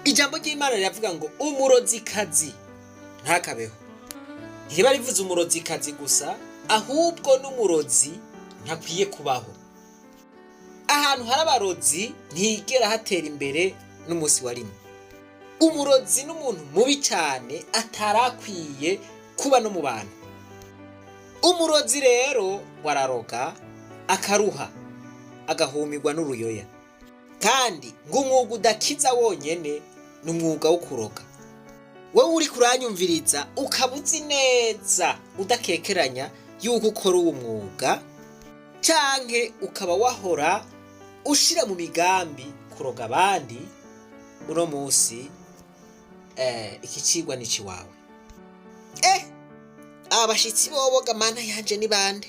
ijambo ry'Imana riravuga ngo umurozi kazi ntakabeho. Ntiba rivuze umurozi kazi gusa, ahubwo n'umurozi ntakwiye kubaho. Ahantu hari abarozi ntigera hatera imbere n'umunsi wa rimwe. Umurozi n'umuntu mubi cyane atarakwiye kuba no mu bantu. Umurozi rero wararoga akaruha agahumirwa n'uruyoya. Kandi ngo umwuga udakiza wonyene n'umwuga wo kuroga. Wowe uri kuranyumviriza ukabuzi neza udakekeranya yuko ukora uwo mwuga, canke ukaba wahora ushira mu migambi kuroga abandi, uno munsi iki cigwa ni ciwawe. Abashitsi boboga mana yanje ni bande?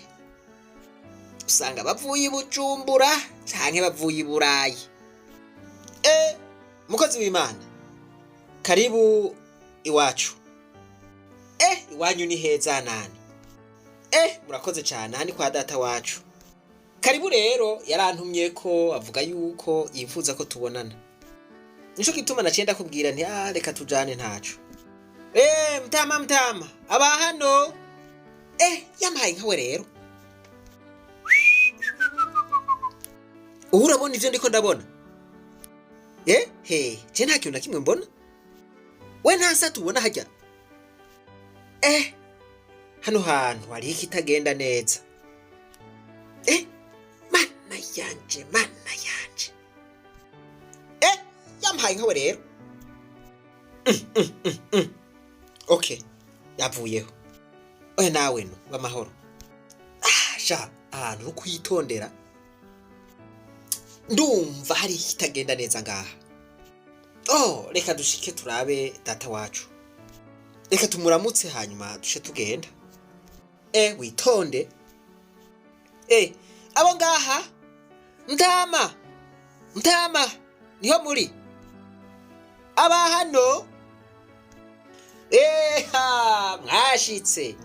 Usanga bavuye Bujumbura canke bavuye Burayi. Mukozi w'Imana, karibu iwacu. Iwanyu ni heza nani? Murakoze cyane, hani kwa data wacu. Karibu rero yarantumye ko avuga yuko yifuza ko tubonana. Nico gituma nacenda kubwira nti reka tujane ntacu. Mtama aba hano. Yampaye nkawe rero. Urabona ivyo ndiko ndabona? Je nta kintu na kimwe mbona. We ntasa tubona hajya. Hano hantu hari ikitagenda neza. Mana yanje. Yampaye nkawe rero. Okay, yavuyeho. Oya nawe no bamahoro. Sha ahantu kwitondera. Ndumva hari ikitagenda neza ngaha. Reka dushike turabe data wacu. Reka tumuramutse hanyuma dushe tugenda. Witonde. Abo ngaha. Mtama. Niho muri. Aba hano. Mwashitse.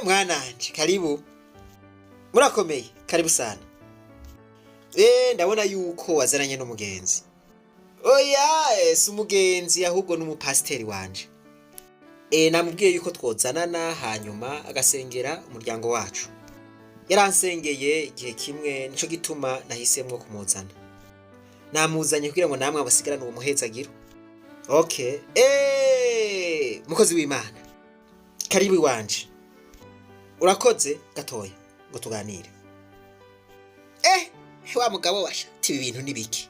Mwananje, karibu. Murakomeye, karibu sana. Ndabona yuko wazaranye n'umugenzi. Oya, si umugenzi ahubwo n'umupasiteri wanje. Namubwiye yuko twozanana hanyuma agasengera umuryango wacu. Yaransengeye igihe kimwe, nico gituma nahisemwo kumuzana. Namuzanye kugira ngo namwe abasigarane uwo muhezagiro. Okay. Mukozi w'Imana, karibu iwanje. Urakoze gatoya ngo tuganire. Wa mugabo washa tibi bintu nibiki.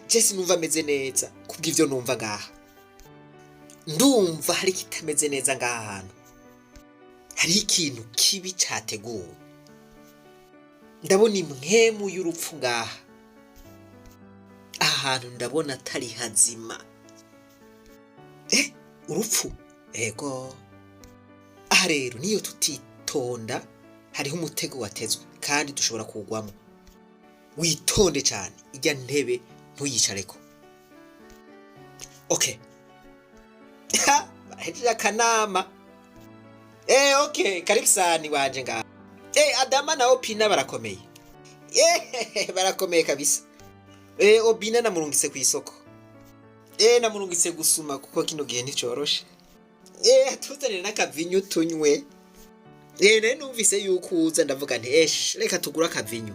Jesse numva meze neza kubw'ivyo numva ngaha. Ndumva hari kitameze neza ngaha hantu. Hari ikintu kibi cyateguwe. Ndabona imwemu y'urupfu ngaha. Ahantu ndabona atari hazima. Urupfu? Ego. Aha rero niyo tutitonda hariho umutego watezwe kandi dushobora kugwamo. Witonde cyane, ijya ntebe ntuyicareko. Okay. Bahejeje akanama. Okay, karibu sana wanje ngaha. Adama na Opina barakomeye. Barakomeye kabisa. Obina namurungitse ku isoko. Namurungitse gusuma kuko kino gihe nticoroshe. Tuzanire n'akavinyu tunywe. Nari numvise yuko uza ndavuga nti reka tugura akavinyu.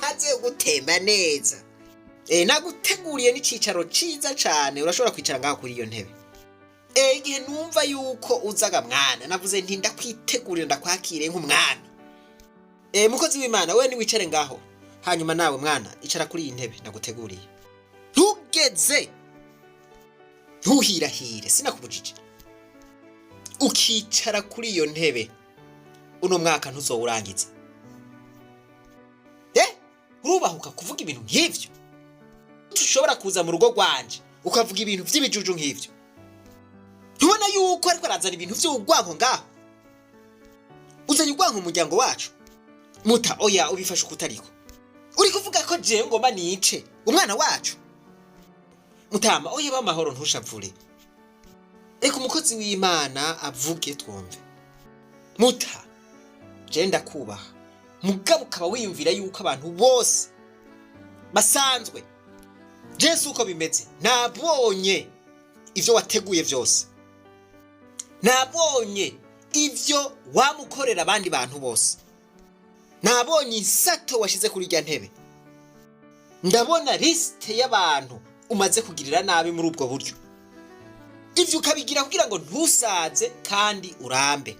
Haze gutemba neza. Naguteguriye n'icicaro ciza cyane, urashobora kwicara ngaho kuri iyo ntebe. Igihe numva yuko uzaga mwana navuze nti ndakwitegurira ndakwakire nk'umwana. Mukozi w'Imana, we ni wicare ngaho. Hanyuma nawe mwana icara kuri iyi ntebe naguteguriye. Ntugeze. Ntuhirahire sinakubujije. Ukicara kuri iyo ntebe uno mwaka ntuzowurangiza. Urubahuka kuvuga ibintu nk'ivyo. Tushobora kuza mu rugo rwanje ukavuga ibintu vy'ibijuju nk'ivyo. Tubona yuko ariko arazana ibintu vy'ugwanko ngaho. Uzanye ugwanko mu muryango wacu. Muta oya ubifashe kutariko. Uri kuvuga ko je ngoma nice umwana wacu. Mutama oya bamahoro ntushavure. Eko umukozi w'Imana avuge twumve. Muta je ndakubaha. Mugabo ukaba wiyumvira yuko abantu bose basanzwe Jesu uko bimeze, nabonye ivyo wateguye vyose, nabonye ivyo wamukorera abandi bantu bose, nabonye insato washize kuri rya ntebe, ndabona liste y'abantu umaze kugirira nabi muri ubwo buryo. Ivyo ukabigira kugira ngo ntusaze kandi urambe.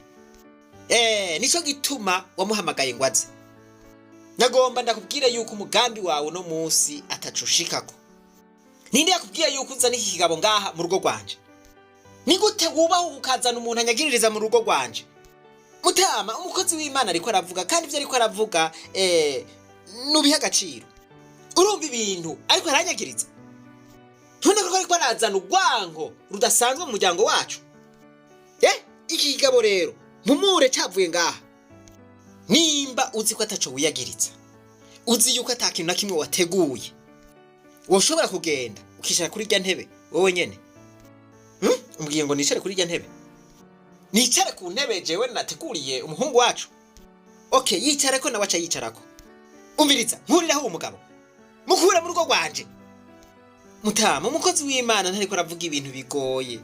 Nico gituma wamuhamagaye ngo aze. Nagomba ndakubwire yuko umugambi wawe no munsi atacushikako. Ninde yakubwiye yuko uzana iki kigabo ngaha mu rugo rwanje? Ni gute wubaho ukazana umuntu anyagiririza mu rugo rwanje? Mutama, umukozi w'Imana ariko aravuga, kandi ivyo ariko aravuga nubiha agaciro. Urumva ibintu ariko aranyagiriza. None ko ariko arazana urwango rudasanzwe mu muryango wacu. Iki kigabo rero mpumure cavuye ngaha. Nimba uzi ko ataco wiyagiriza, uzi yuko atakintu na kimwe wateguye, woshobora kugenda ukishara kuri rya ntebe wowe nyene. Umbwiye ngo nicare kuri rya ntebe? Nicare ku ntebe jewe nateguriye umuhungu wacu? Okay, yicare ko nawe aca yicarako. Umviriza, nkuriraho uwo mugabo, mukure mu rugo rwanje. Mutama, umukozi w'Imana ntariko aravuga ibintu bigoye.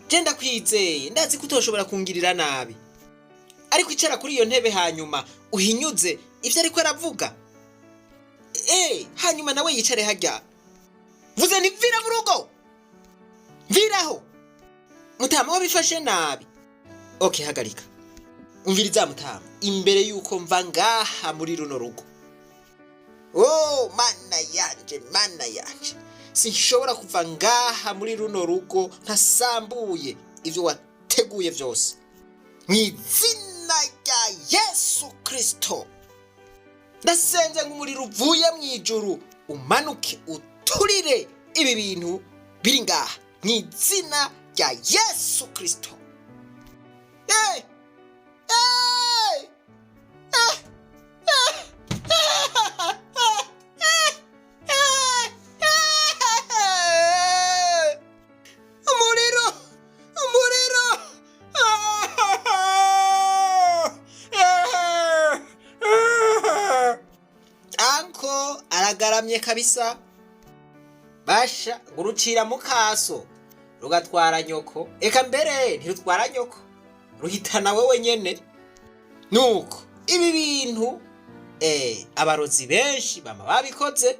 Je ndakwizeye, ndazi ko utoshobora kungirira nabi. Ariko icara kuri iyo ntebe hanyuma uhinyuze ivyo ariko aravuga. Hanyuma nawe yicare hajya. Vuze ni vira mu rugo. Viraho. Mutama, wabifashe nabi. Okay, hagarika. Umviriza Mutama, imbere yuko mva ngaha muri runo rugo. Mana yanje. Sinshobora kuva ngaha muri runo rugo ntasambuye ivyo wateguye vyose. Mw'izina rya Yesu Kristo, ndasenze ng'umuriro uvuye mw'ijuru umanuke uturire ibi bintu biri ngaha mw'izina rya Yesu Kristo. Aragaramye kabisa. Basha ngurucira mu kaso rugatwara nyoko, eka mbere ntirutwara nyoko, ruhitana wewe nyene. Nuko ibi bintu abarozi benshi bama babikoze.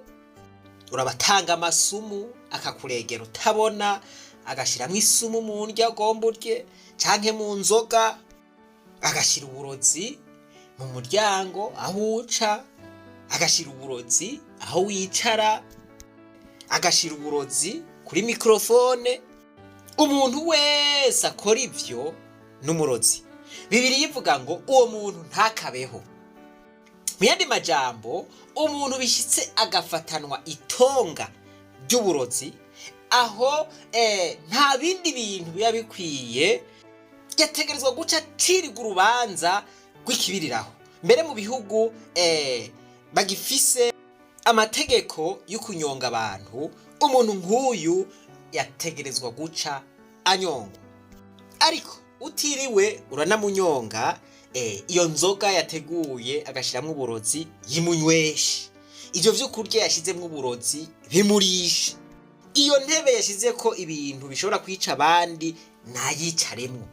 Urabatanga amasumu akakuregera utabona, agashiramwe isumu mu ndya agomba urye canke mu nzoga, agashira uburozi mu muryango aho uca, agashira uburozi aho wicara, agashira uburozi kuri mikrofone. Umuntu wese akora ivyo n'umurozi. Bibiliya ivuga ngo uwo muntu ntakabeho. Mu yandi majambo, umuntu bishitse agafatanwa itonga ry'uburozi, aho nta bindi bintu biba bikwiye, yategerezwa guca acirigwa urubanza rw'ikibiriraho. Mbere mu bihugu bagifise amategeko yo kunyonga abantu, umuntu nk'uyu yategerezwa guca anyongwa. Ariko utiriwe uranamunyonga, iyo nzoga yateguye agashiramwe uburozi yimunyweshe, ivyo vyo kurya yashizemwe uburozi bimurishe, iyo ntebe yashizeko ibintu bishobora kwica abandi nayicaremwo.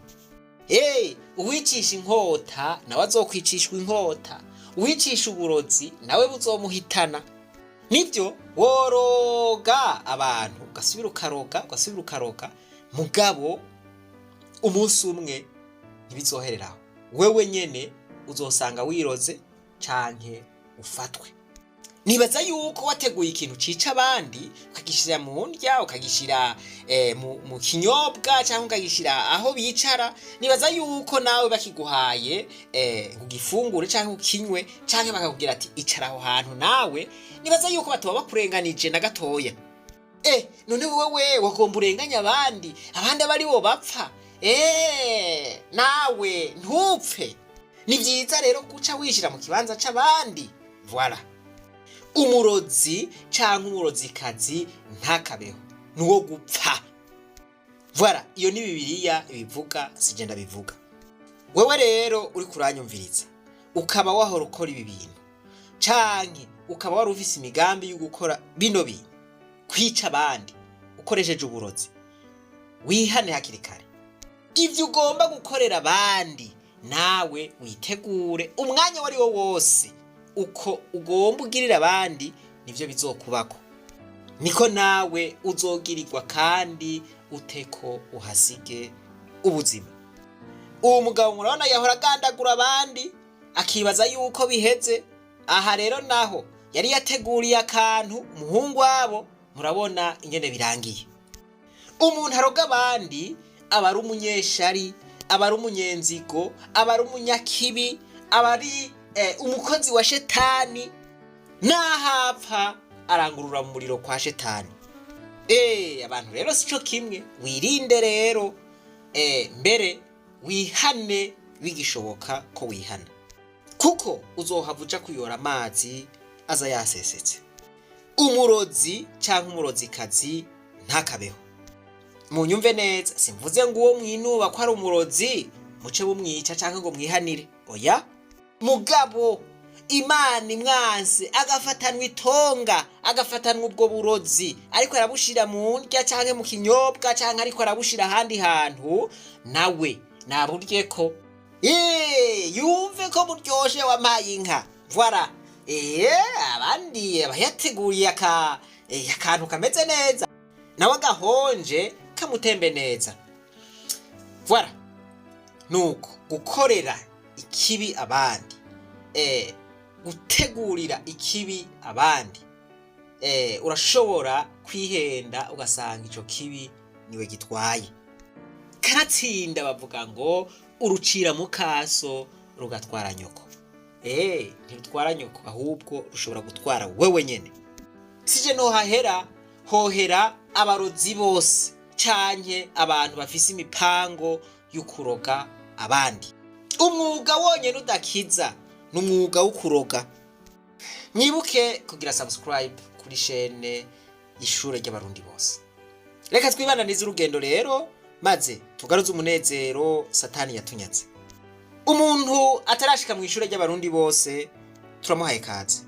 Uwicisha inkota nawe azokwicishwa inkota, uwicisha uburozi nawe buzomuhitana. Nivyo woroga abantu ugasubira ukaroga, mugabo umunsi umwe ntibizohereraho, wewe nyene uzosanga wiroze canke ufatwe. Nibaza yuko wateguye ikintu cica abandi, ukagishira mu ndya, ukagishira mu kinyobwa canke ukagishira aho bicara. Nibaza yuko nawe bakiguhaye ugifungure canke ukinywe, canke bakakubwira ati icara aho hantu, nawe nibaza yuko batoba bakurenganije na gatoya. None wewe wagomba urenganya abandi abari bo bapfa. Nawe ntupfe. Ni vyiza rero guca wishira mu kibanza c'abandi. Voilà. Umurozi canke umurozikazi ntakabeho, nuwo gupfa. Voilà, iyo ni Bibiliya ibivuga, sije bivuga. Wewe rero uri kuranyumviriza, ukaba wahora ukora ibi bintu, canke ukaba wari ufise imigambi yo gukora bino bintu, kwica abandi ukoresheje uburozi, wihane hakiri kare. Ivyo ugomba gukorera abandi nawe witegure umwanya wari wo wose, uko ugomba ugirira abandi nivyo bizokubako, niko nawe uzogirirwa kandi uteko uhasige ubuzima. Uwo mugabo murabona yahora agandagura abandi akibaza yuko biheze. Aha rero naho yari yateguriye akantu umuhungu wabo, murabona ingene birangiye. Umuntu aroga abandi aba ari umunyeshari, aba ari umunyenzigo, aba ari umunyakibi, aba ari umukozi wa shetani, nahapfa arangurura mu muriro kwa shetani. Abantu rero sico kimwe, wirinde rero, mbere wihane bigishoboka ko wihana, kuko uzohava uja kuyora amazi aza yasesetse. Umurozi canke umurozikazi ntakabeho. Munyumve neza, simvuze ngo uwo mwinuba ko ari umurozi muce bumwica canke ngo mwihanire, oya. Mugabo Imana imwanse agafatanwa itonga, agafatanwa ubwo burozi, ariko arabushira mu ndya canke mu kinyobwa canke ariko arabushira ahandi hantu, nawe naburye ko yumve ko buryoshe wamaye inka. Voilà. Abandi abayateguriye akantu kameze neza, nawe agahonje kamutembe neza. Voilà. Nuko gukorera ikibi abandi, gutegurira ikibi abandi, urashobora kwihenda ugasanga ico kibi niwe gitwaye. Karatsinda bavuga ngo urucira mu kaso rugatwara nyoko. Ntirutwara nyoko, ahubwo rushobora gutwara wewe nyene. Sije no hohera abarozi bose canke abantu bafise imipango y'ukuroga abandi. Umwuga wonyene udakiza n'umwuga w'ukuroga. Mwibuke kugira subscribe kuri chaîne y'ishure ry'abarundi bose. Reka twibananize urugendo rero, maze tugaruze umunezero Satani yatunyaze. Umuntu atarashika mu ishure ry'abarundi bose turamuhaye kazi.